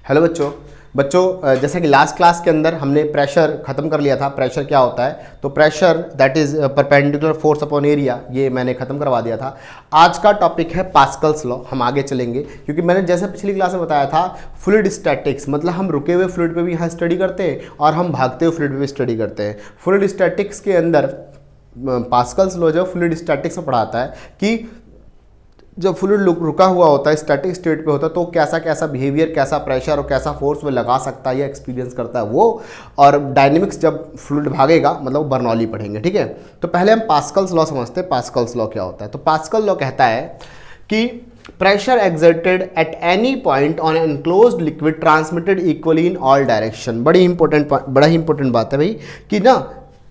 Hello बच्चों जैसे कि लास्ट क्लास के अंदर हमने प्रेशर खत्म कर लिया था। प्रेशर क्या होता है, तो pressure that is perpendicular force upon area, ये मैंने खत्म करवा दिया था। आज का टॉपिक है पास्कल्स लॉ। हम आगे चलेंगे क्योंकि मैंने जैसे पिछली क्लास में बताया था फ्लूइड स्टैटिक्स, मतलब हम रुके हुए फ्लूइड पे भी यहाँ स्टडी करते हैं और हम भागते हुए फ्लूइड पे भी स्टडी करते हैं। फ्लूइड स्टैटिक्स के अंदर पास्कल्स लॉ जो फ्लूइड स्टैटिक्स में पढ़ाता है कि जब फ्लूइड रुका हुआ होता है, स्टैटिक स्टेट पे होता है, तो कैसा कैसा बिहेवियर, कैसा प्रेशर और कैसा फोर्स वो लगा सकता है या एक्सपीरियंस करता है वो। और डायनेमिक्स जब फ्लूइड भागेगा मतलब बर्नौली पढ़ेंगे, ठीक है। तो पहले हम पास्कल्स लॉ समझते हैं। पास्कल्स लॉ क्या होता है, तो पास्कल लॉ कहता है कि pressure exerted at any point on an enclosed liquid transmitted equally in all direction. बड़ा ही इंपॉर्टेंट बात है भाई कि ना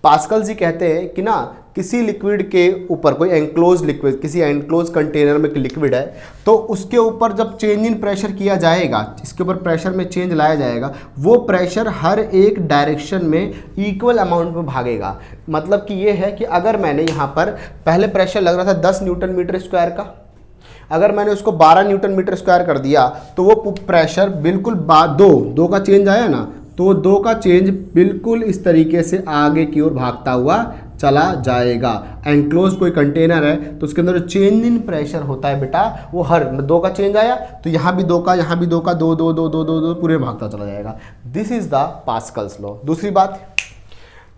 पास्कल जी कहते हैं कि ना किसी लिक्विड के ऊपर, कोई एनक्लोज लिक्विड, किसी एनक्लोज कंटेनर में लिक्विड है, तो उसके ऊपर जब चेंज इन प्रेशर किया जाएगा, इसके ऊपर प्रेशर में चेंज लाया जाएगा, वो प्रेशर हर एक डायरेक्शन में इक्वल अमाउंट में भागेगा। मतलब कि ये है कि अगर मैंने यहाँ पर पहले प्रेशर लग रहा था 10 न्यूटन मीटर स्क्वायर का, अगर मैंने उसको 12 न्यूटन मीटर स्क्वायर कर दिया तो वो प्रेशर बिल्कुल दो का चेंज आया ना, तो दो का चेंज बिल्कुल इस तरीके से आगे की ओर भागता हुआ चला जाएगा। एनक्लोज कोई कंटेनर है तो उसके अंदर जो चेंज इन प्रेशर होता है बेटा, वो हर दो का चेंज आया तो यहाँ भी दो का, यहाँ भी दो का, दो दो दो दो दो दो पूरे भागता चला जाएगा। This is the Pascal's law. दूसरी बात,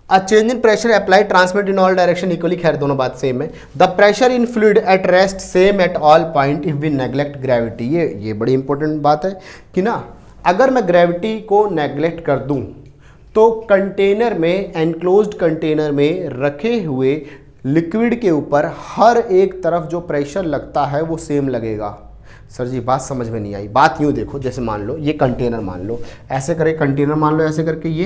a change in pressure apply transmit in all direction equally. खैर दोनों बात सेम है। The pressure in fluid at rest same at all point if we neglect gravity. ये बड़ी इंपॉर्टेंट बात है कि ना अगर मैं ग्रेविटी को नेग्लेक्ट कर दूं तो कंटेनर में, एनक्लोज्ड कंटेनर में रखे हुए लिक्विड के ऊपर हर एक तरफ जो प्रेशर लगता है वो सेम लगेगा। सर जी बात समझ में नहीं आई। बात यूँ देखो, जैसे मान लो ये कंटेनर, मान लो ऐसे करे कंटेनर, मान लो ऐसे करके ये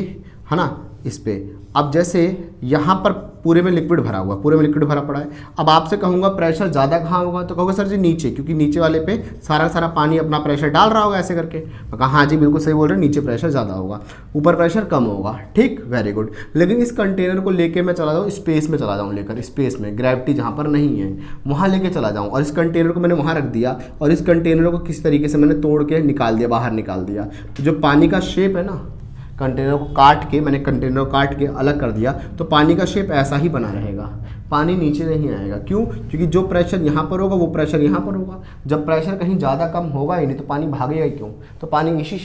है ना, इस पे अब जैसे यहाँ पर पूरे में लिक्विड भरा हुआ, पूरे में लिक्विड भरा पड़ा है। अब आपसे कहूँगा प्रेशर ज़्यादा कहाँ होगा, तो कहोगे सर जी नीचे, क्योंकि नीचे वाले पे सारा पानी अपना प्रेशर डाल रहा होगा ऐसे करके। मैं कहा हाँ जी बिल्कुल सही बोल रहे हैं, नीचे प्रेशर ज़्यादा होगा, ऊपर प्रेशर कम होगा। ठीक, वेरी गुड। लेकिन इस कंटेनर को लेके मैं चला जाऊँ स्पेस में, चला जाऊँ लेकर स्पेस में, ग्रेविटी जहाँ पर नहीं है वहाँ लेके चला जाऊँ, और इस कंटेनर को मैंने वहाँ रख दिया और इस कंटेनर को किस तरीके से मैंने तोड़ के निकाल दिया, बाहर निकाल दिया, तो जो पानी का शेप है ना, कंटेनर को काट के, मैंने कंटेनर को काट के अलग कर दिया, तो पानी का शेप ऐसा ही बना रहेगा, पानी नीचे नहीं आएगा। क्यों? क्योंकि जो प्रेशर यहाँ पर होगा वो प्रेशर यहाँ पर होगा। जब प्रेशर कहीं ज़्यादा कम होगा ही नहीं तो पानी भागेगा ही क्यों? तो पानी इसी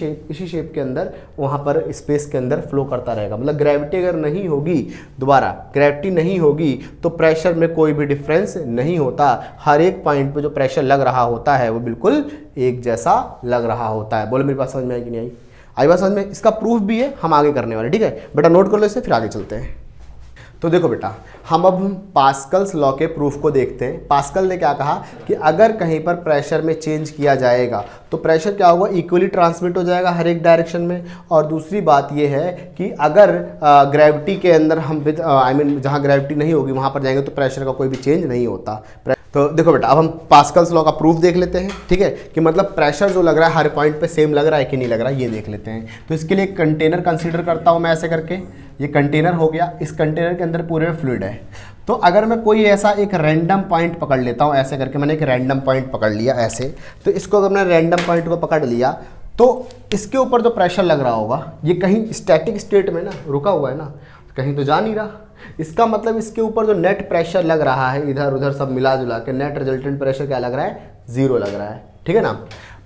शेप के अंदर वहाँ पर स्पेस के अंदर फ्लो करता रहेगा। मतलब ग्रेविटी अगर नहीं होगी, दोबारा ग्रेविटी नहीं होगी तो प्रेशर में कोई भी डिफरेंस नहीं होता। हर एक पॉइंट पर जो प्रेशर लग रहा होता है वो बिल्कुल एक जैसा लग रहा होता है। बोलो मेरी बात समझ में आई कि नहीं आई? आई बात समझ में? इसका प्रूफ भी है, हम आगे करने वाले, ठीक है बेटा, नोट कर लो इसे, फिर आगे चलते हैं। तो देखो बेटा, हम अब पास्कल्स लॉ के प्रूफ को देखते हैं। पास्कल ने क्या कहा कि अगर कहीं पर प्रेशर में चेंज किया जाएगा तो प्रेशर क्या होगा, इक्वली ट्रांसमिट हो जाएगा हर एक डायरेक्शन में। और दूसरी बात यह है कि अगर ग्रेविटी के अंदर हम जहाँ ग्रेविटी नहीं होगी वहाँ पर जाएंगे तो प्रेशर का कोई भी चेंज नहीं होता। तो देखो बेटा, अब हम पास्कल्स लॉ का प्रूफ देख लेते हैं, ठीक है, कि मतलब प्रेशर जो लग रहा है हर पॉइंट पे सेम लग रहा है कि नहीं लग रहा है, ये देख लेते हैं। तो इसके लिए कंटेनर कंसीडर करता हूँ मैं ऐसे करके। ये कंटेनर हो गया, इस कंटेनर के अंदर पूरे में फ्लूइड है। तो अगर मैं कोई ऐसा एक रैंडम पॉइंट पकड़ लेता हूँ ऐसे करके, मैंने एक रैंडम पॉइंट पकड़ लिया ऐसे, तो इसको अगर मैंने रैंडम पॉइंट को पकड़ लिया तो इसके ऊपर जो प्रेशर लग रहा होगा, ये कहीं स्टैटिक स्टेट में ना रुका हुआ है ना, कहीं तो जा नहीं रहा। इसका मतलब इसके ऊपर जो नेट प्रेशर लग रहा है इधर उधर सब मिला जुला के, नेट रिजल्टेंट प्रेशर क्या लग रहा है, 0 लग रहा है, ठीक है ना।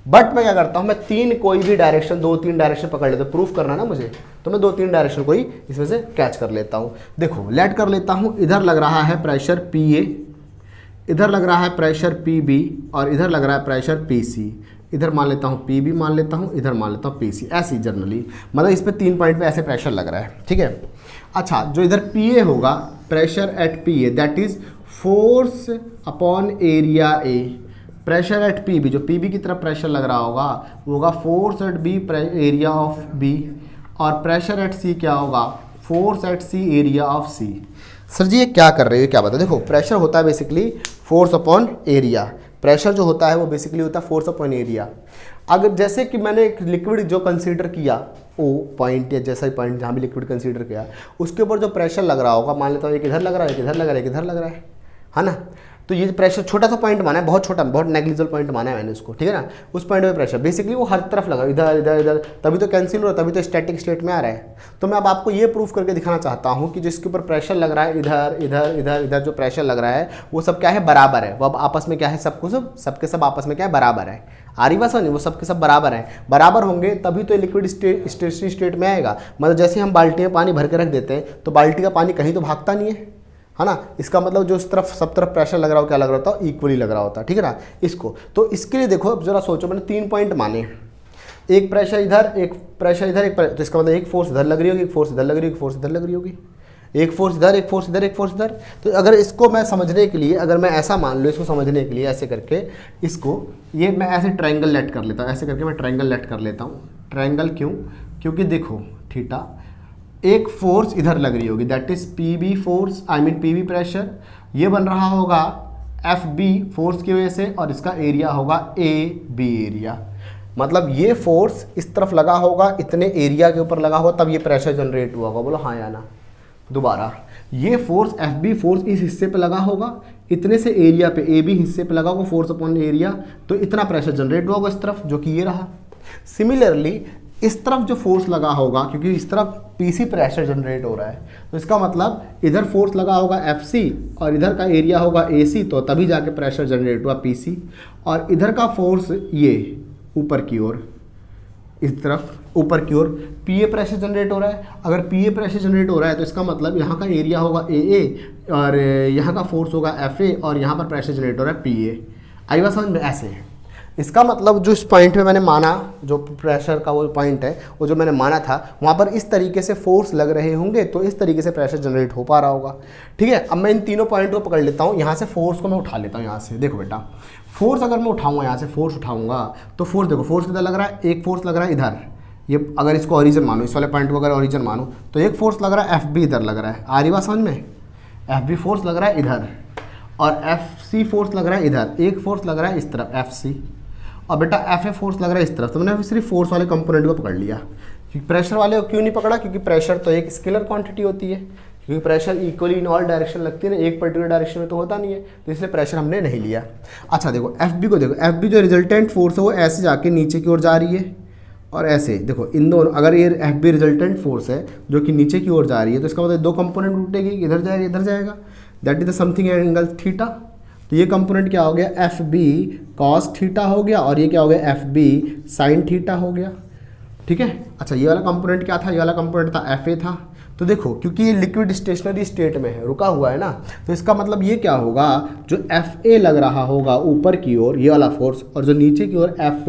बट मैं क्या करता हूँ, मैं कोई भी डायरेक्शन, 2-3 डायरेक्शन पकड़ लेता हूँ। प्रूफ करना ना मुझे, तो मैं 2-3 डायरेक्शन कोई इसमें से कैच कर लेता हूँ। देखो लेट कर लेता हूँ, इधर लग रहा है प्रेशर PA, इधर लग रहा है प्रेशर PB और इधर लग रहा है प्रेशर PC। इधर मान लेता हूँ PB मान लेता हूँ, इधर मान लेता हूँ PC, ऐसी जनरली मतलब इस पे 3 पॉइंट पे ऐसे प्रेशर लग रहा है, ठीक है। अच्छा, जो इधर PA होगा, pressure at PA that is force upon area A। Pressure at PB, जो PB की तरफ प्रेशर लग रहा होगा वो होगा force at B area of B। और प्रेशर एट C क्या होगा, force at C area of C। Sir ji ये क्या कर रहे हो, क्या बता? देखो प्रेशर होता है basically force upon area. Pressure जो होता है वो बेसिकली होता है फोर्स अपॉन एरिया। अगर जैसे कि मैंने एक लिक्विड जो कंसीडर किया, ओ पॉइंट या जैसा ही पॉइंट जहाँ भी लिक्विड कंसीडर किया, उसके ऊपर जो प्रेशर लग रहा होगा, मान लेता हूँ एक इधर लग रहा है, एक इधर लग रहा है, एक इधर लग रहा है ना। तो ये प्रेशर छोटा सा पॉइंट माना है, बहुत छोटा, बहुत नेग्लिजिबल पॉइंट माना है मैंने उसको, ठीक है ना। उस पॉइंट में प्रेशर बेसिकली वो हर तरफ लगा, इधर इधर इधर, तभी तो कैंसिल हो रहा है, तभी तो स्टैटिक स्टेट में आ रहा है। तो मैं अब आपको ये प्रूफ करके दिखाना चाहता हूँ कि जिसके ऊपर प्रेशर लग रहा है इधर इधर इधर इधर, जो प्रेशर लग रहा है वो सब क्या है, बराबर है। वो अब आपस में क्या है, सबको सबके सब आपस में क्या है, बराबर है। आ रही बात समझ, वो सबके सब बराबर हैं, बराबर होंगे तभी तो लिक्विड स्टेशनरी स्टेट में आएगा। मतलब जैसे हम बाल्टी में पानी भर के रख देते हैं तो बाल्टी का पानी कहीं तो भागता नहीं है ना। इसका मतलब जो इस तरफ सब तरफ प्रेशर लग रहा हो, क्या लग रहा होता है, इक्वली लग रहा होता है, ठीक है ना। इसको तो इसके लिए देखो, अब जरा सोचो, मैंने 3 पॉइंट माने, एक प्रेशर इधर, एक प्रेशर इधर, तो इसका मतलब एक फोर्स इधर लग रही होगी, एक फोर्स इधर लग रही होगी, एक फोर्स इधर लग रही होगी, एक फोर्स इधर, एक फोर्स इधर, एक फोर्स इधर। तो अगर इसको मैं समझने के लिए, अगर मैं ऐसा मान लो, इसको समझने के लिए ऐसे करके, इसको ये मैं ऐसे ट्रायंगल लेट कर लेता हूँ, ऐसे करके मैं ट्रायंगल लेट कर लेता हूँ। ट्रायंगल क्यों, क्योंकि देखो थीटा, एक फोर्स इधर लग रही होगी, that is P B force, I mean P B pressure, ये बन रहा होगा एफ बी फोर्स की वजह से, और इसका एरिया होगा ए बी एरिया। मतलब ये फोर्स इस तरफ लगा होगा, इतने एरिया के ऊपर लगा होगा, तब ये प्रेशर जनरेट हुआ होगा। बोलो हाँ या ना। दोबारा, ये फोर्स एफ बी फोर्स इस हिस्से पे लगा होगा, इतने से एरिया पे ए बी हिस्से पे लगा होगा फोर्स अपॉन एरिया, तो इतना प्रेशर जनरेट हुआ होगा इस तरफ, जो कि ये रहा। सिमिलरली इस तरफ जो फोर्स लगा होगा, क्योंकि इस तरफ पीसी प्रेशर जनरेट हो रहा है, तो इसका मतलब इधर फोर्स लगा होगा एफसी और इधर का एरिया होगा एसी, तो तभी जाके प्रेशर जनरेट हुआ पीसी। और इधर का फोर्स ये ऊपर की ओर, इस तरफ ऊपर की ओर पीए प्रेशर जनरेट हो रहा है। अगर पीए प्रेशर जनरेट हो रहा है तो इसका मतलब यहाँ का एरिया होगा ए और यहाँ का फोर्स होगा एफ ए, और यहाँ पर प्रेशर जनरेट हो रहा है पीए। आई बात समझ में? ऐसे है। इसका मतलब जो इस पॉइंट पे मैंने माना, जो प्रेशर का वो पॉइंट है, वो जो मैंने माना था, वहाँ पर इस तरीके से फोर्स लग रहे होंगे, तो इस तरीके से प्रेशर जनरेट हो पा रहा होगा, ठीक है। अब मैं इन तीनों पॉइंट को पकड़ लेता हूँ, यहाँ से फोर्स को मैं उठा लेता हूँ। यहाँ से देखो बेटा, फोर्स अगर मैं उठाऊँगा, यहाँ से फोर्स उठाऊँगा, तो फोर्स देखो, फोर्स किधर लग रहा है, एक फोर्स लग रहा है इधर, ये अगर इसको ओरिजिन मानो, इस वाले पॉइंट को अगर ओरिजिन मानो, तो एक फोर्स लग रहा है एफ बी इधर लग रहा है। आ रही बात समझ में? एफ बी फोर्स लग रहा है इधर, और एफ सी फोर्स लग रहा है इधर, एक फोर्स लग रहा है इस तरफ एफ सी, और बेटा एफ ए फोर्स लग रहा है इस तरफ। तो मैंने सिर्फ फोर्स वाले कंपोनेंट को पकड़ लिया। क्योंकि प्रेशर वाले को क्यों नहीं पकड़ा? क्योंकि प्रेशर तो एक स्केलर क्वांटिटी होती है, क्योंकि pressure equally in all direction लगती है ना, एक पर्टिकुलर डायरेक्शन में तो होता नहीं है, तो इसलिए प्रेशर हमने नहीं लिया। अच्छा देखो एफ बी को, देखो एफ बी जो रिजल्टेंट फोर्स है वो ऐसे जाके नीचे की ओर जा रही है, और ऐसे देखो इन दोनों, अगर ये एफ बी रिजल्टेंट फोर्स है जो कि नीचे की ओर जा रही है, तो इसका मतलब दो कंपोनेंट टूटेगी, इधर जाएगा इधर जाएगा, that is the something angle theta. तो ये कंपोनेंट क्या हो गया, एफ बी कॉस थीटा हो गया, और ये क्या हो गया, एफ बी साइन थीटा हो गया, ठीक है। अच्छा ये वाला कंपोनेंट क्या था, ये वाला कंपोनेंट था एफ ए था। तो देखो क्योंकि ये लिक्विड स्टेशनरी स्टेट में है, रुका हुआ है ना, तो इसका मतलब ये क्या होगा, जो एफ ए लग रहा होगा ऊपर की ओर ये वाला फोर्स, और जो नीचे की ओर एफ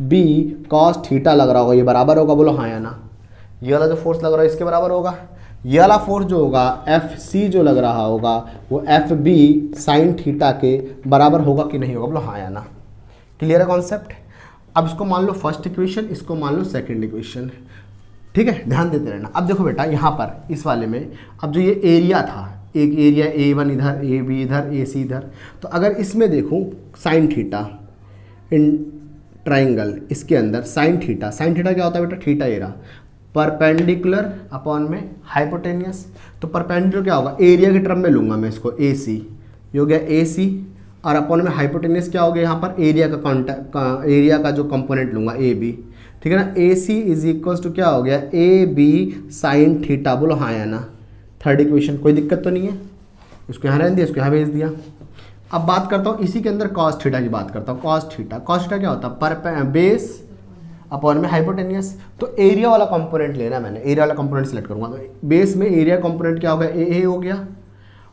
बी कॉस थीटा लग रहा होगा, ये बराबर होगा। बोलो हाँ या ना। ये वाला जो फोर्स लग रहा है इसके बराबर होगा। ये वाला फोर्स जो होगा एफ सी जो लग रहा होगा वो एफ बी साइन थीटा के बराबर होगा कि नहीं होगा? बोलो हाँ या ना। क्लियर है कॉन्सेप्ट? अब इसको मान लो फर्स्ट इक्वेशन, इसको मान लो सेकंड इक्वेशन, ठीक है, ध्यान देते रहना। अब देखो बेटा यहाँ पर इस वाले में, अब जो ये एरिया था, एक एरिया ए वन इधर, ए बी इधर, ए सी इधर, तो अगर इसमें देखूँ साइन थीटा इन ट्राइंगल, इसके अंदर साइन थीटा, साइन थीटा क्या होता है बेटा, थीटा एरा परपेंडिकुलर अपॉन में हाइपोटेनियस। तो परपेंडिकुलर क्या होगा, एरिया के टर्म में लूंगा मैं इसको, ए सी ये हो गया ए सी, और अपॉन में हाइपोटेनियस क्या हो गया यहाँ पर, एरिया का एरिया का जो कंपोनेंट लूंगा ए बी, ठीक है ना। ए सी इज इक्वल्स टू क्या हो गया, ए बी साइन थीटा। बोलो हाँ या ना। थर्ड इक्वेशन, कोई दिक्कत तो नहीं है? इसको यहाँ रहने दिया, इसको यहाँ भेज दिया। अब बात करता हूँ इसी के अंदर कॉस थीटा की बात करता हूँ। कॉस थीटा, कॉस थीटा क्या होता है, पर बेस अपॉन में हाइपोटेनियस। तो एरिया वाला कंपोनेंट लेना मैंने, एरिया वाला कंपोनेंट सेलेक्ट करूँगा, तो बेस में एरिया कंपोनेंट क्या हो गया, ए हो गया,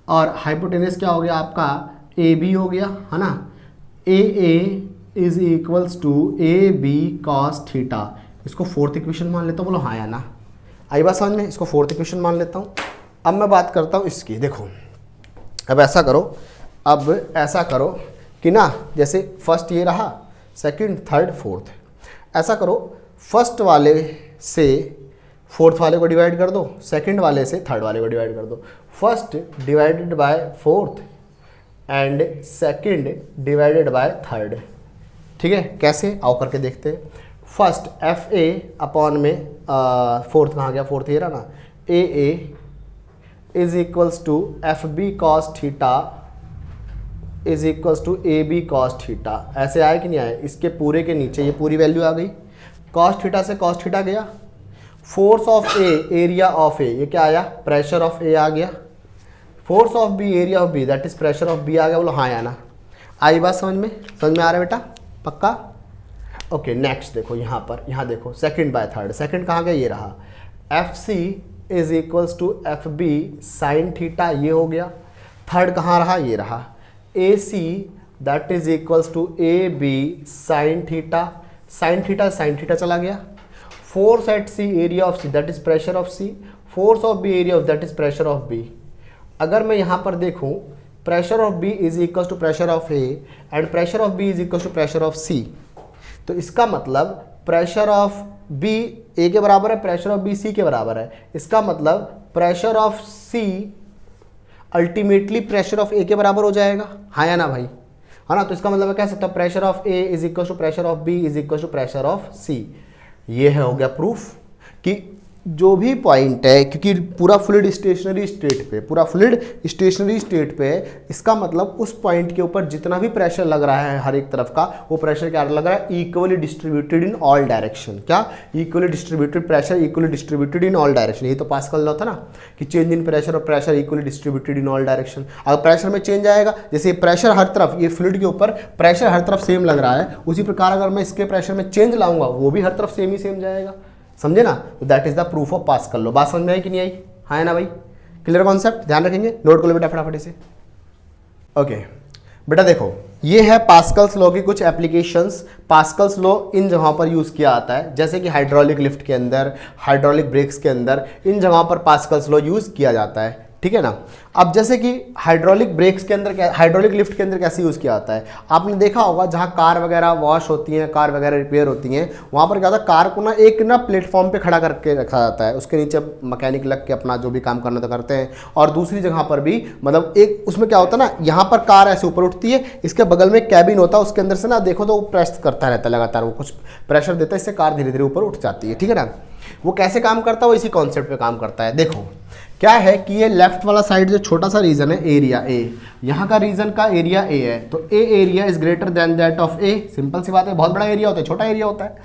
और हाइपोटेनियस क्या हो गया आपका, ए बी हो गया, है ना। A is equals to A B cos theta. इसको फोर्थ इक्वेशन मान लेता हूँ। बोलो हाँ या ना। आई बात समझ में? इसको फोर्थ इक्वेशन मान लेता हूँ। अब मैं बात करता हूँ इसकी, देखो अब ऐसा करो, अब ऐसा करो कि ना, जैसे फर्स्ट ये रहा, सेकंड थर्ड फोर्थ, ऐसा करो फर्स्ट वाले से फोर्थ वाले को डिवाइड कर दो, सेकंड वाले से थर्ड वाले को डिवाइड कर दो। First divided by fourth and second divided by third, ठीक है। कैसे, आओ करके देखते हैं। फर्स्ट एफ ए अपॉन में फोर्थ कहाँ गया, फोर्थ ये रहा ना, A is equals to F B cos theta is equals to A B cos theta, ऐसे आए कि नहीं आए, इसके पूरे के नीचे ये पूरी वैल्यू आ गई, कॉस थीटा से कॉस थीटा गया, force of A area of A, ये क्या आया, प्रेशर ऑफ ए आ गया, force of B area of B that is pressure of B आ गया। बोलो हाँ या ना, आई बात समझ में आ रहा है बेटा, पक्का? ओके नेक्स्ट देखो यहाँ पर, यहाँ देखो सेकंड बाय थर्ड, सेकंड कहाँ गया, ये रहा, F C is equals to F B sine theta, ये हो गया। थर्ड कहाँ रहा, ये रहा, A C that is equals to A B sine theta, sine theta चला गया। Force at C area of C that is pressure of C, force of B area of that is pressure of B. अगर मैं यहाँ पर देखूँ, pressure of B is equal to pressure of A and pressure of B is equal to pressure of C, तो इसका मतलब pressure of B ए के बराबर है, प्रेशर ऑफ बी सी के बराबर है, इसका मतलब pressure of C ultimately pressure of A के बराबर हो जाएगा, हाँ या ना भाई, है ना? तो इसका मतलब मैं कह सकता हूँ pressure of A is equal to pressure of B is equal to pressure of C. ये है हो गया प्रूफ कि जो भी पॉइंट है, क्योंकि पूरा फ्लूइड स्टेशनरी स्टेट पे, इसका मतलब उस पॉइंट के ऊपर जितना भी प्रेशर लग रहा है हर एक तरफ का, वो प्रेशर क्या लग रहा है, equally distributed in all direction. क्या? Equally distributed pressure, equally distributed in all direction. यही तो पास्कल लॉ था ना कि चेंज इन प्रेशर और pressure equally distributed in all direction. अगर प्रेशर में चेंज आएगा, जैसे प्रेशर हर तरफ, ये फ्लूइड के ऊपर प्रेशर हर तरफ सेम लग रहा है, उसी प्रकार अगर मैं इसके प्रेशर में चेंज लाऊंगा, वो भी हर तरफ सेम ही सेम जाएगा, समझे ना? तो that is the proof of pascal law. बात समझ में आई कि नहीं आई, हाँ है ना भाई? क्लियर कॉन्सेप्ट, ध्यान रखेंगे, नोट कर लो बेटा फटाफट से। ओके बेटा देखो, ये है पास्कल्स लॉ की कुछ एप्लीकेशंस। पास्कल्स लॉ इन जगहों पर यूज किया आता है, जैसे कि हाइड्रोलिक लिफ्ट के अंदर, हाइड्रोलिक ब्रेक्स के अंदर, इन जगहों पर पास्कल्स लॉ यूज किया जाता है, ठीक है ना? अब जैसे कि हाइड्रोलिक ब्रेक्स के अंदर, हाइड्रोलिक लिफ्ट के अंदर कैसे यूज़ किया जाता है, आपने देखा होगा जहाँ कार वगैरह वॉश होती हैं, कार वगैरह रिपेयर होती हैं, वहाँ पर क्या होता है, कार को ना एक प्लेटफॉर्म पे खड़ा करके रखा जाता है, उसके नीचे मैकेनिक लग के अपना जो भी काम करना तो करते हैं। और दूसरी जगह पर भी मतलब एक उसमें क्या होता है ना, यहाँ पर कार ऐसे ऊपर उठती है, इसके बगल में कैबिन होता है, उसके अंदर से ना देखो तो वो प्रेस करता रहता है लगातार, वो कुछ प्रेशर देता है, इससे कार धीरे धीरे ऊपर उठ जाती है, ठीक है ना? वो कैसे काम करता है, वो इसी कॉन्सेप्ट पे काम करता है। देखो क्या है कि ये लेफ्ट वाला साइड जो छोटा सा रीजन है, एरिया ए, यहाँ का रीजन का एरिया ए है, तो A area is greater than that of A. Simple सी बात है, बहुत बड़ा एरिया होता है, छोटा एरिया होता है।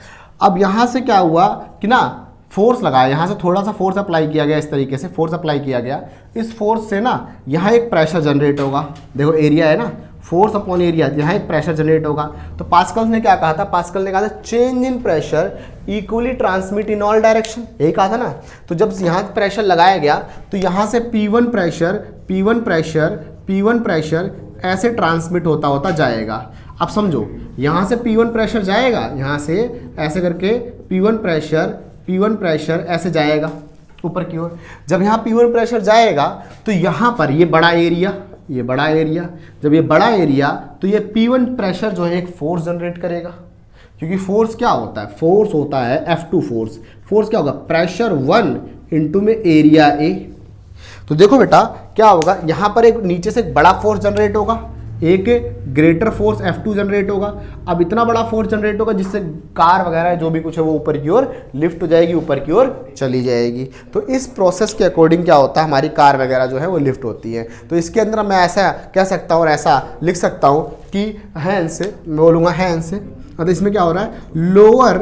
अब यहाँ से क्या हुआ कि ना फोर्स लगाया, यहाँ से थोड़ा सा फोर्स अप्लाई किया गया, इस तरीके से फोर्स अप्लाई किया गया, इस फोर्स से ना यहाँ एक प्रेशर जनरेट होगा। देखो एरिया है ना, फोर्स अपॉन एरिया, यहाँ एक प्रेशर जनरेट होगा। तो पास्कल ने क्या कहा था, पास्कल ने कहा था change in pressure equally transmit in all direction, यही कहा था ना। तो जब यहाँ प्रेशर लगाया गया तो यहाँ से P1 प्रेशर ऐसे ट्रांसमिट होता जाएगा। अब समझो, यहाँ से P1 प्रेशर जाएगा, यहाँ से ऐसे करके P1 प्रेशर ऐसे जाएगा ऊपर की ओर। जब यहाँ P1 प्रेशर जाएगा तो यहाँ पर ये बड़ा एरिया, जब ये बड़ा एरिया, तो ये P1 प्रेशर जो है एक फोर्स जनरेट करेगा, क्योंकि फोर्स क्या होता है, फोर्स होता है F2 फोर्स। फोर्स क्या होगा, प्रेशर 1 इंटू में एरिया A। तो देखो बेटा क्या होगा, यहाँ पर एक नीचे से एक बड़ा फोर्स जनरेट होगा, एक ग्रेटर फोर्स F2 जनरेट होगा। अब इतना बड़ा फोर्स जनरेट होगा जिससे कार वगैरह जो भी कुछ है वो ऊपर की ओर लिफ्ट हो जाएगी, ऊपर की ओर चली जाएगी। तो इस प्रोसेस के अकॉर्डिंग क्या होता है, हमारी कार वगैरह जो है वो लिफ्ट होती है। तो इसके अंदर मैं ऐसा कह सकता हूँ और ऐसा लिख सकता हूँ कि हैंड्स, मैं बोलूँगा हैंड्स, और इसमें क्या हो रहा है, lower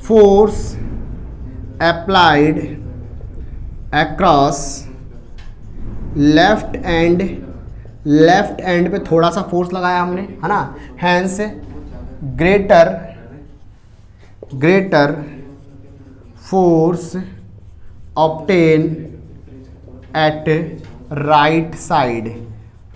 force applied across left and पे थोड़ा सा फोर्स लगाया हमने, है ना, हैंड से greater force obtain at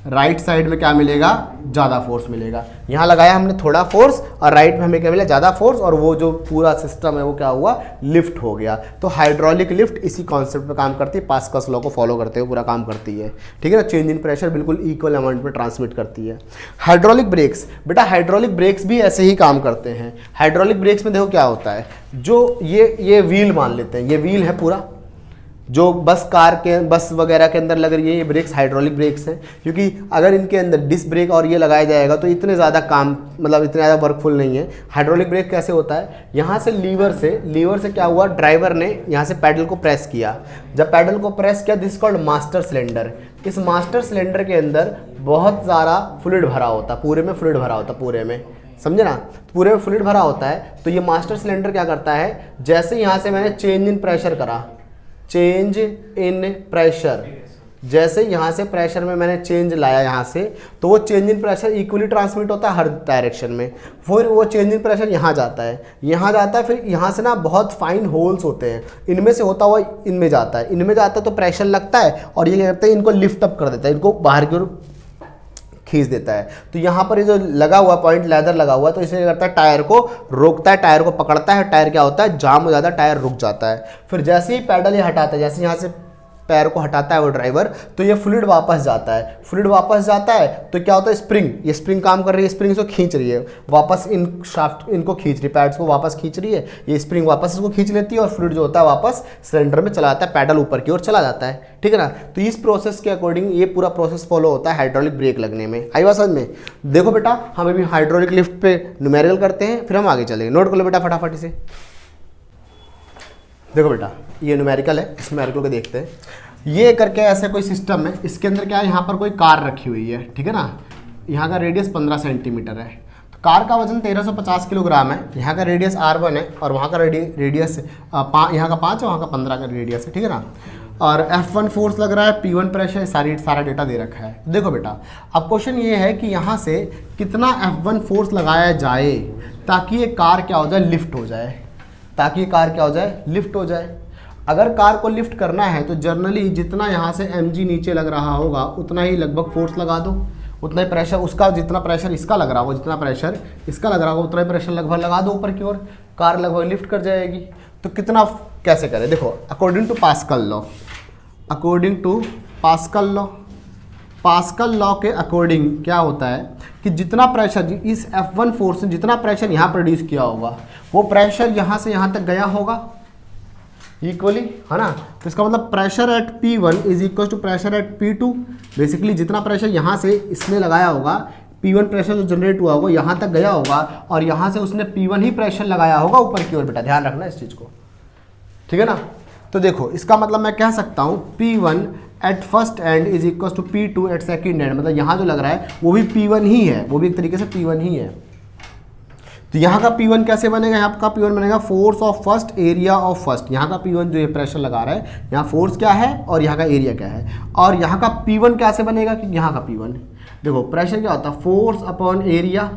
right side में क्या मिलेगा, ज़्यादा फोर्स मिलेगा। यहाँ लगाया हमने थोड़ा फोर्स और राइट में हमें क्या मिला, ज़्यादा फोर्स, और वो जो पूरा सिस्टम है वो क्या हुआ, लिफ्ट हो गया। तो हाइड्रोलिक लिफ्ट इसी कॉन्सेप्ट पे काम करती है, पास्कल्स लॉ को फॉलो करते हुए पूरा काम करती है, ठीक है ना। चेंज इन प्रेशर बिल्कुल इक्वल अमाउंट में ट्रांसमिट करती है। हाइड्रोलिक ब्रेक्स, बेटा हाइड्रोलिक ब्रेक्स भी ऐसे ही काम करते हैं। हाइड्रोलिक ब्रेक्स में देखो क्या होता है, जो ये व्हील मान लेते हैं, ये व्हील है पूरा, जो बस वगैरह के अंदर लग रही है ये ब्रेक्स हाइड्रोलिक ब्रेक्स हैं, क्योंकि अगर इनके अंदर डिस्क ब्रेक और ये लगाया जाएगा तो इतने ज़्यादा काम मतलब इतने ज़्यादा वर्कफुल नहीं है। हाइड्रोलिक ब्रेक कैसे होता है, यहाँ से लीवर से क्या हुआ, ड्राइवर ने यहाँ से पैडल को प्रेस किया, जब पैडल को प्रेस किया दिस कॉल्ड मास्टर सिलेंडर। इस मास्टर सिलेंडर के अंदर बहुत सारा फ्लूइड भरा होता है, पूरे में फ्लूइड भरा होता है, पूरे में, समझे ना, पूरे में फ्लूइड भरा होता है। तो ये मास्टर सिलेंडर क्या करता है, जैसे यहाँ से मैंने चेंज इन प्रेशर करा, चेंज इन प्रेशर, जैसे यहाँ से प्रेशर में मैंने चेंज लाया यहाँ से, तो वो change in pressure equally transmit होता है हर डायरेक्शन में। फिर वो चेंज इन प्रेशर यहाँ जाता है, फिर यहाँ से ना बहुत फाइन होल्स होते हैं, इनमें से होता हुआ इनमें जाता है, तो प्रेशर लगता है और ये क्या करते हैं, इनको लिफ्ट अप कर देता है, इनको बाहर की ओर खींच देता है। तो यहाँ पर ये जो लगा हुआ पॉइंट लेदर लगा हुआ है, तो इसे क्या करता है, टायर को रोकता है, टायर को पकड़ता है, टायर क्या होता है, जाम हो जाता है, टायर रुक जाता है। फिर जैसे ही पैडल ये हटाता है, जैसे यहाँ से पैर को हटाता है वो ड्राइवर, तो ये फ्लूइड वापस जाता है, तो क्या होता है, ये स्प्रिंग काम कर रही है, स्प्रिंग इसको खींच रही है वापस, इन शाफ्ट इनको खींच रही है, पैड्स को वापस खींच रही है, ये स्प्रिंग वापस इसको खींच लेती है और फ्लूइड जो होता है वापस सिलेंडर में चला जाता है, पैडल ऊपर की ओर चला जाता है, ठीक है ना। तो इस प्रोसेस के अकॉर्डिंग ये पूरा प्रोसेस फॉलो होता है हाइड्रोलिक ब्रेक लगने में। आई बात समझ में। देखो बेटा, हम अभी हाइड्रोलिक लिफ्ट पे न्यूमेरिकल करते हैं, फिर हम आगे चलेंगे। नोट कर लो बेटा फटाफट इसे। देखो बेटा, ये न्यूमेरिकल है, इस न्यूमेरिकल को देखते हैं। ये करके ऐसे कोई सिस्टम है, इसके अंदर क्या है, यहाँ पर कोई कार रखी हुई है, ठीक है ना, यहाँ का रेडियस 15 सेंटीमीटर है, तो कार का वजन 1350 किलोग्राम है, यहाँ का रेडियस R1 है और वहाँ का रेडियस यहाँ का 5 है, वहाँ का 15 का रेडियस है, ठीक है ना। और F1 फोर्स लग रहा है, P1 प्रेशर, सारा डेटा दे रखा है। देखो बेटा, अब क्वेश्चन ये है कि यहाँ से कितना F1 फोर्स लगाया जाए ताकि ये कार क्या हो जाए, लिफ्ट हो जाए, अगर कार को लिफ्ट करना है तो जनरली जितना यहाँ से mg नीचे लग रहा होगा उतना ही लगभग फोर्स लगा दो, उतना ही प्रेशर उसका, जितना प्रेशर इसका लग रहा होगा, जितना प्रेशर इसका लग रहा होगा उतना ही प्रेशर लगभग लगा दो ऊपर की ओर, कार लगभग लिफ्ट कर जाएगी। तो कितना कैसे करें, देखो अकॉर्डिंग टू पास्कल लॉ के अकॉर्डिंग क्या होता है कि जितना प्रेशर इस F1 फोर्स ने जितना प्रेशर यहाँ प्रोड्यूस किया होगा वो प्रेशर यहाँ से यहाँ तक गया होगा इक्वली, है ना। तो इसका मतलब pressure at P1 is equal to pressure at P2। Basically जितना प्रेशर यहाँ से इसने लगाया होगा, P1 प्रेशर जो जनरेट हुआ होगा यहाँ तक गया होगा और यहाँ से उसने P1 ही प्रेशर लगाया होगा ऊपर की ओर। बेटा ध्यान रखना इस चीज़ को, ठीक है ना। तो देखो इसका मतलब मैं कह सकता हूँ P1 at first end is equal to P2 at second end, मतलब यहाँ जो लग रहा है वो भी P1 ही है, वो भी एक तरीके से P1 ही है। तो यहाँ का P1 कैसे बनेगा, यहाँ का P1 बनेगा force of first, area of first. यहाँ का P1 जो ये प्रेशर लगा रहा है, यहाँ फोर्स क्या है और यहाँ का एरिया क्या है, और यहाँ का P1 कैसे बनेगा कि यहाँ का P1 देखो प्रेशर क्या होता है, फोर्स अपॉन एरिया।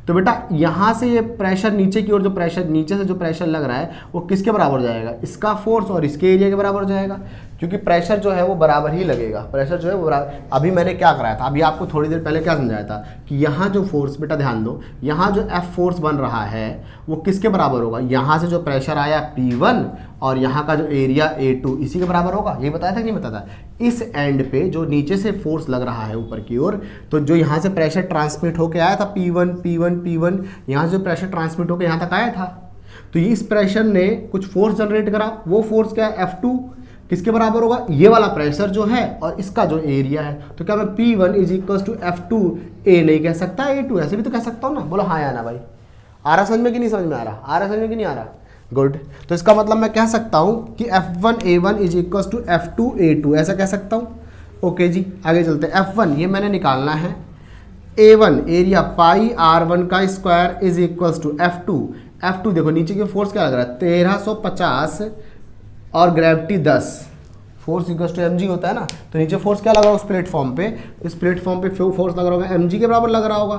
तो बेटा यहाँ से ये प्रेशर नीचे की ओर, जो प्रेशर नीचे से जो प्रेशर लग रहा है वो किसके बराबर हो जाएगा, इसका फोर्स और इसके एरिया के बराबर हो जाएगा, क्योंकि प्रेशर जो है वो बराबर ही लगेगा, प्रेशर जो है वो बराबर। अभी मैंने क्या कराया था, अभी आपको थोड़ी देर पहले क्या समझाया था कि यहाँ जो फोर्स, बेटा ध्यान दो, यहाँ जो F फोर्स बन रहा है वो किसके बराबर होगा, यहाँ से जो प्रेशर आया P1 और यहाँ का जो एरिया A2 इसी के बराबर होगा। ये बताया था कि नहीं बताया था। इस एंड पे जो नीचे से फोर्स लग रहा है ऊपर की ओर, तो जो यहाँ से प्रेशर ट्रांसमिट होकर आया था P1 यहाँ से प्रेशर ट्रांसमिट होकर यहाँ तक आया था, तो इस प्रेशर ने कुछ फोर्स जनरेट करा, वो फोर्स क्या है F2 किसके बराबर होगा, ये वाला प्रेशर जो है और इसका जो एरिया है। तो क्या मैं P1 is equal to F2A नहीं कह सकता, A2 ऐसे भी तो कह सकता हूँ ना। बोलो हाँ या ना भाई, आ रहा समझ में कि नहीं समझ में आ रहा, आ रहा समझ में कि नहीं आ रहा, गुड। तो इसका मतलब मैं कह सकता हूँ कि F1A1 is equal to F2A2 ऐसा कह सकता हूँ। ओके जी आगे चलते हैं। F1 ये मैंने निकालना है, A1 एरिया पाई R1 का square is equal to F2 देखो नीचे की फोर्स क्या लग रहा है 1350 और gravity 10, force equal to mg होता है ना। तो नीचे फोर्स क्या लगा उस प्लेटफॉर्म पे, इस प्लेटफॉर्म पे फोर्स लग रहा होगा mg के बराबर लग रहा होगा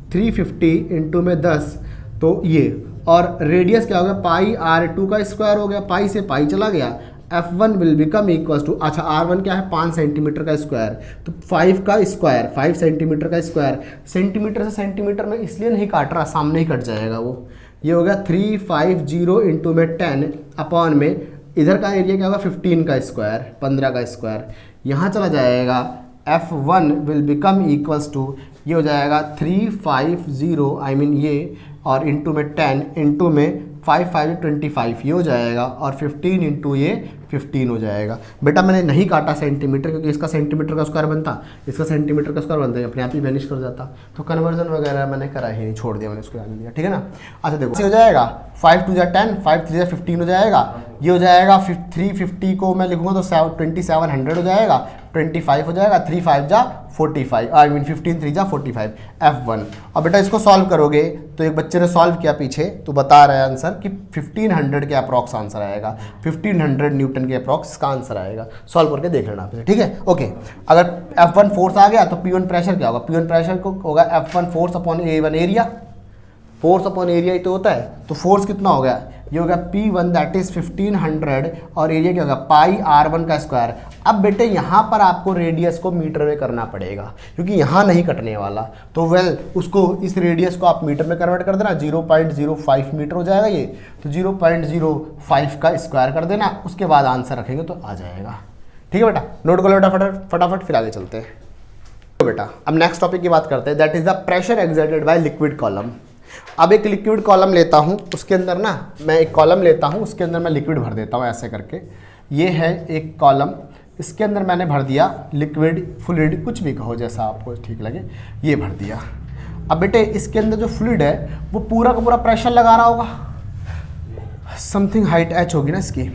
350 इंटू में 10, तो ये, और रेडियस क्या हो गया पाई R2 का स्क्वायर हो गया, पाई से पाई चला गया, F1 will become equal to, अच्छा R1 क्या है 5 सेंटीमीटर का स्क्वायर, तो 5 का स्क्वायर 5 सेंटीमीटर का स्क्वायर, सेंटीमीटर से सेंटीमीटर में इसलिए नहीं काट रहा, सामने ही कट जाएगा वो, ये हो गया 350 इंटू में 10 अपॉन में इधर का एरिया क्या होगा 15 का स्क्वायर, 15 का स्क्वायर, यहाँ चला जाएगा F1 will become equals to, ये हो जाएगा 350 आई मीन ये, और इंटू में 10 इंटू में 5 5 25 ये हो जाएगा, और 15 इंटू ये 15 हो जाएगा। बेटा मैंने नहीं काटा सेंटीमीटर, क्योंकि इसका सेंटीमीटर का स्क्वायर बनता, इसका सेंटीमीटर का स्क्वायर बनता है, अपने आप ही वैनिश कर जाता। तो कन्वर्जन वगैरह मैंने करा ही नहीं, छोड़ दिया मैंने, उसको आने दिया। ठीक है ना। अच्छा देखो हो जाएगा 5 2 10, 5 3 15 हो जाएगा। ये हो जाएगा 350 को मैं लिखूंगा तो 2700 हो जाएगा, 25 हो जाएगा, 3 5 जा 45, आई मीन 15 3 जा 45, F1। और बेटा इसको सॉल्व करोगे तो एक बच्चे ने सॉल्व किया पीछे, तो बता रहा है आंसर कि 1500 के अप्रॉक्स आंसर आएगा, 1500 न्यूटन के अप्रॉक्स इसका आंसर आएगा। सॉल्व करके देख लेना आपने। ठीक है, ओके। अगर F1 फोर्स आ गया तो P1 प्रेशर क्या होगा? P1 प्रेशर को होगा F1 force upon A1 area, force upon area ही तो होता है। तो फोर्स कितना हो गया? ये हो गया P1 दैट इज 1500, और एरिया क्या होगा? पाई R1 का स्क्वायर। अब बेटे यहाँ पर आपको रेडियस को मीटर में करना पड़ेगा, क्योंकि यहाँ नहीं कटने वाला। तो उसको इस रेडियस को आप मीटर में कन्वर्ट कर देना, 0.05 मीटर हो जाएगा ये। तो 0.05 का स्क्वायर कर देना, उसके बाद आंसर रखेंगे तो आ जाएगा। ठीक है बेटा, नोट कर लो फटाफट, फिर आगे चलते हैं। तो बेटा अब नेक्स्ट टॉपिक की बात करते हैं, that is the pressure exerted by liquid column. अब एक लिक्विड कॉलम लेता हूँ, उसके अंदर ना मैं एक कॉलम लेता हूँ, उसके अंदर मैं लिक्विड भर देता हूँ ऐसे करके। ये है एक कॉलम, इसके अंदर मैंने भर दिया लिक्विड, फ्लूइड, कुछ भी कहो जैसा आपको ठीक लगे, ये भर दिया। अब बेटे इसके अंदर जो फ्लूइड है वो पूरा का पूरा प्रेशर लगा रहा होगा, समथिंग हाइट h होगी ना इसकी,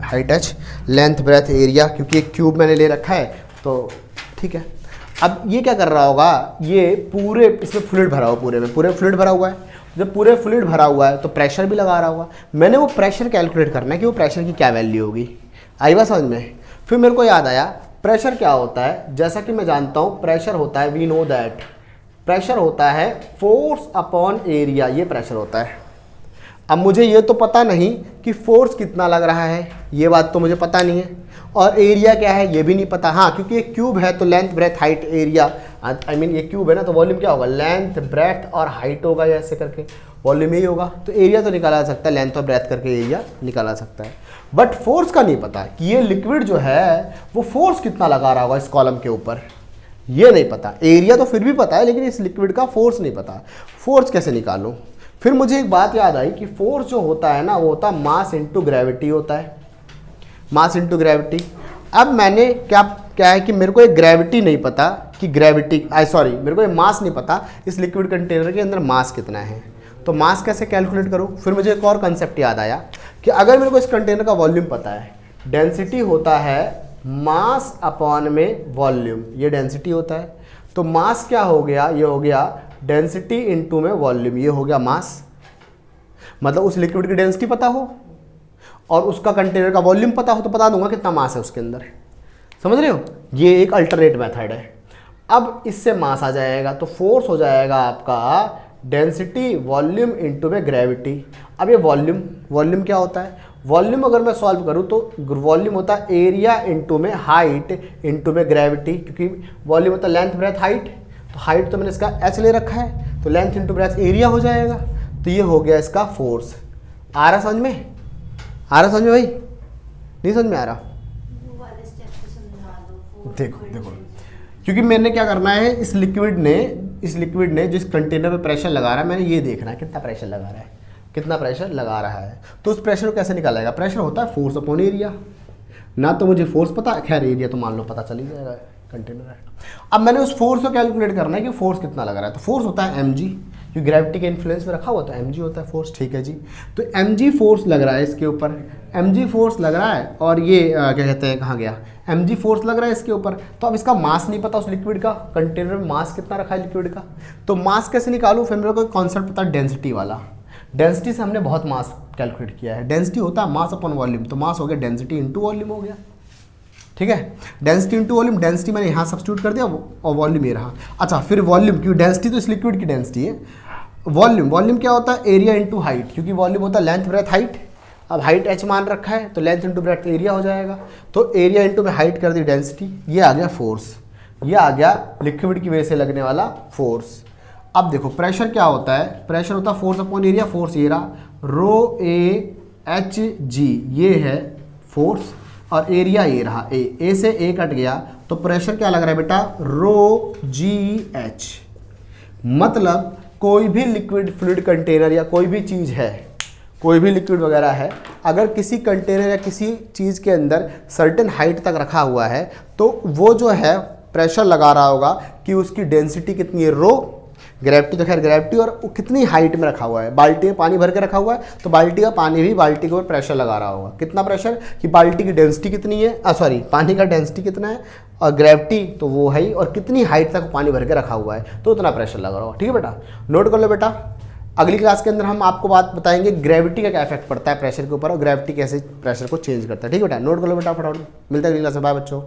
height h, length breadth area, क्योंकि एक क्यूब मैंने ले रखा है तो ठीक है। अब ये क्या कर रहा होगा, ये पूरे इसमें फ्लूइड भरा हुआ, पूरे फ्लूइड भरा हुआ है। जब पूरे फ्लूइड भरा हुआ है तो प्रेशर भी लगा रहा होगा। मैंने वो प्रेशर कैलकुलेट करना है कि वो प्रेशर की क्या वैल्यू होगी। आई बात समझ में? फिर मेरे को याद आया प्रेशर क्या होता है। जैसा कि मैं जानता हूँ प्रेशर होता है, वी नो दैट प्रेशर होता है फोर्स अपॉन एरिया, ये प्रेशर होता है। अब मुझे ये तो पता नहीं कि फोर्स कितना लग रहा है, ये बात तो मुझे पता नहीं है, और एरिया क्या है ये भी नहीं पता। हाँ, क्योंकि एक क्यूब है तो length breadth height area, I mean ये क्यूब है ना, तो वॉल्यूम क्या होगा? लेंथ ब्रेथ और हाइट होगा, ऐसे करके वॉल्यूम ही होगा। तो एरिया तो निकाला जा सकता है, लेंथ और ब्रेथ करके एरिया निकाला सकता है। बट फोर्स का नहीं पता कि ये लिक्विड जो है वो फोर्स कितना लगा रहा होगा इस कॉलम के ऊपर, ये नहीं पता। एरिया तो फिर भी पता है, लेकिन इस लिक्विड का फोर्स नहीं पता। फोर्स कैसे निकालूं? फिर मुझे एक बात याद आई कि फोर्स जो होता है ना वो होता है मास इंटू ग्रेविटी होता है, मास इंटू ग्रेविटी। अब मैंने क्या है कि मेरे को एक ग्रेविटी नहीं पता कि मेरे को ये मास नहीं पता इस लिक्विड कंटेनर के अंदर मास कितना है। तो मास कैसे कैलकुलेट करूं? फिर मुझे एक और कंसेप्ट याद आया कि अगर मेरे को इस कंटेनर का वॉल्यूम पता है, डेंसिटी होता है मास अपॉन में वॉल्यूम, ये डेंसिटी होता है। तो मास क्या हो गया? ये हो गया डेंसिटी इंटू में वॉल्यूम, ये हो गया मास। मतलब उस लिक्विड की डेंसिटी पता हो और उसका कंटेनर का वॉल्यूम पता हो तो बता दूंगा कितना मास है उसके अंदर। समझ रहे हो? ये एक अल्टरनेट मेथड है। अब इससे मास आ जाएगा तो फोर्स हो जाएगा आपका डेंसिटी वॉल्यूम इंटू में ग्रेविटी। अब ये वॉल्यूम क्या होता है? वॉल्यूम अगर मैं सॉल्व करूँ तो वॉल्यूम होता है एरिया इंटू में हाइट इंटू में ग्रेविटी, क्योंकि वॉल्यूम होता है लेंथ ब्रेथ हाइट। तो हाइट तो मैंने इसका h ले रखा है, तो लेंथ इंटू ब्रेथ एरिया हो जाएगा। तो ये हो गया इसका फोर्स। आ रहा समझ में? आ रहा समझ में भाई? नहीं समझ में आ रहा? देखो क्योंकि मैंने क्या करना है, इस लिक्विड ने जिस कंटेनर पे प्रेशर लगा रहा है, मैंने ये देखना है कितना प्रेशर लगा रहा है। तो उस प्रेशर को कैसे निकालेगा? प्रेशर होता है फोर्स अपॉन एरिया। ना तो मुझे फोर्स पता, खैर एरिया तो मान लो पता चल ही जाएगा, कंटेनर है। अब मैंने उस फोर्स को कैलकुलेट करना है कि फोर्स कितना लग रहा है। तो फोर्स होता है mg, जो ग्रेविटी के इन्फ्लुएंस में रखा हुआ था, mg होता है फोर्स। ठीक है जी, तो mg फोर्स लग रहा है इसके ऊपर, mg फोर्स लग रहा है। और ये क्या कहते हैं, कहाँ गया? mg फोर्स लग रहा है इसके ऊपर। तो अब इसका मास नहीं पता उस लिक्विड का, कंटेनर में मास कितना रखा है लिक्विड का। तो मास कैसे निकालूं? फिर मेरे को कॉन्सेप्ट पता है डेंसिटी वाला। डेंसिटी से हमने बहुत मास कैलकुलेट किया है। डेंसिटी होता है मास अपॉन वॉल्यूम, तो मास हो गया डेंसिटी इंटू वॉल्यूम हो गया। ठीक है, डेंसिटी इंटू वॉल्यूम। डेंसिटी मैंने यहाँ सब्स्टिट्यूट कर दिया और वॉल्यूम ये रहा। अच्छा, फिर वॉल्यूम, क्योंकि डेंसिटी तो इस लिक्विड की डेंसिटी है। वॉल्यूम क्या होता है? एरिया इंटू हाइट, क्योंकि वॉल्यूम होता है लेंथ ब्रेथ हाइट। अब हाइट h मान रखा है तो लेंथ इंटू ब्रेथ एरिया हो जाएगा। तो एरिया इंटू में हाइट कर दी डेंसिटी, ये आ गया फोर्स, ये आ गया लिक्विड की वजह से लगने वाला फोर्स। अब देखो प्रेशर क्या होता है? प्रेशर होता है फोर्स अपॉन एरिया। फोर्स ये रहा रो ए एच जी, ये है फोर्स, और एरिया ये रहा ए से ए कट गया तो प्रेशर क्या लग रहा है बेटा? रो जी एच। मतलब कोई भी लिक्विड फ्लूइड कंटेनर या कोई भी चीज़ है, कोई भी लिक्विड वगैरह है, अगर किसी कंटेनर या किसी चीज़ के अंदर सर्टेन हाइट तक रखा हुआ है तो वो जो है प्रेशर लगा रहा होगा कि उसकी डेंसिटी कितनी है, रो, ग्रेविटी तो खैर ग्रेविटी, और कितनी हाइट में रखा हुआ है। बाल्टी में पानी भर के रखा हुआ है तो बाल्टी का पानी भी बाल्टी के ऊपर प्रेशर लगा रहा होगा। कितना प्रेशर कि बाल्टी की डेंसिटी कितनी है, सॉरी पानी का डेंसिटी कितना है, और ग्रेविटी तो वो है ही, और कितनी हाइट तक पानी भर के रखा हुआ है तो उतना प्रेशर लगा रहा होगा। ठीक है बेटा, नोट कर लो बेटा। अगली क्लास के अंदर हम आपको बात बताएंगे ग्रेविटी का क्या इफेक्ट पड़ता है प्रेशर के ऊपर, और ग्रेविटी कैसे प्रेशर को चेंज करता है। ठीक है बेटा, नोट कर लो बेटा फटाफट। मिलता है अगली क्लास में, बाय बच्चों।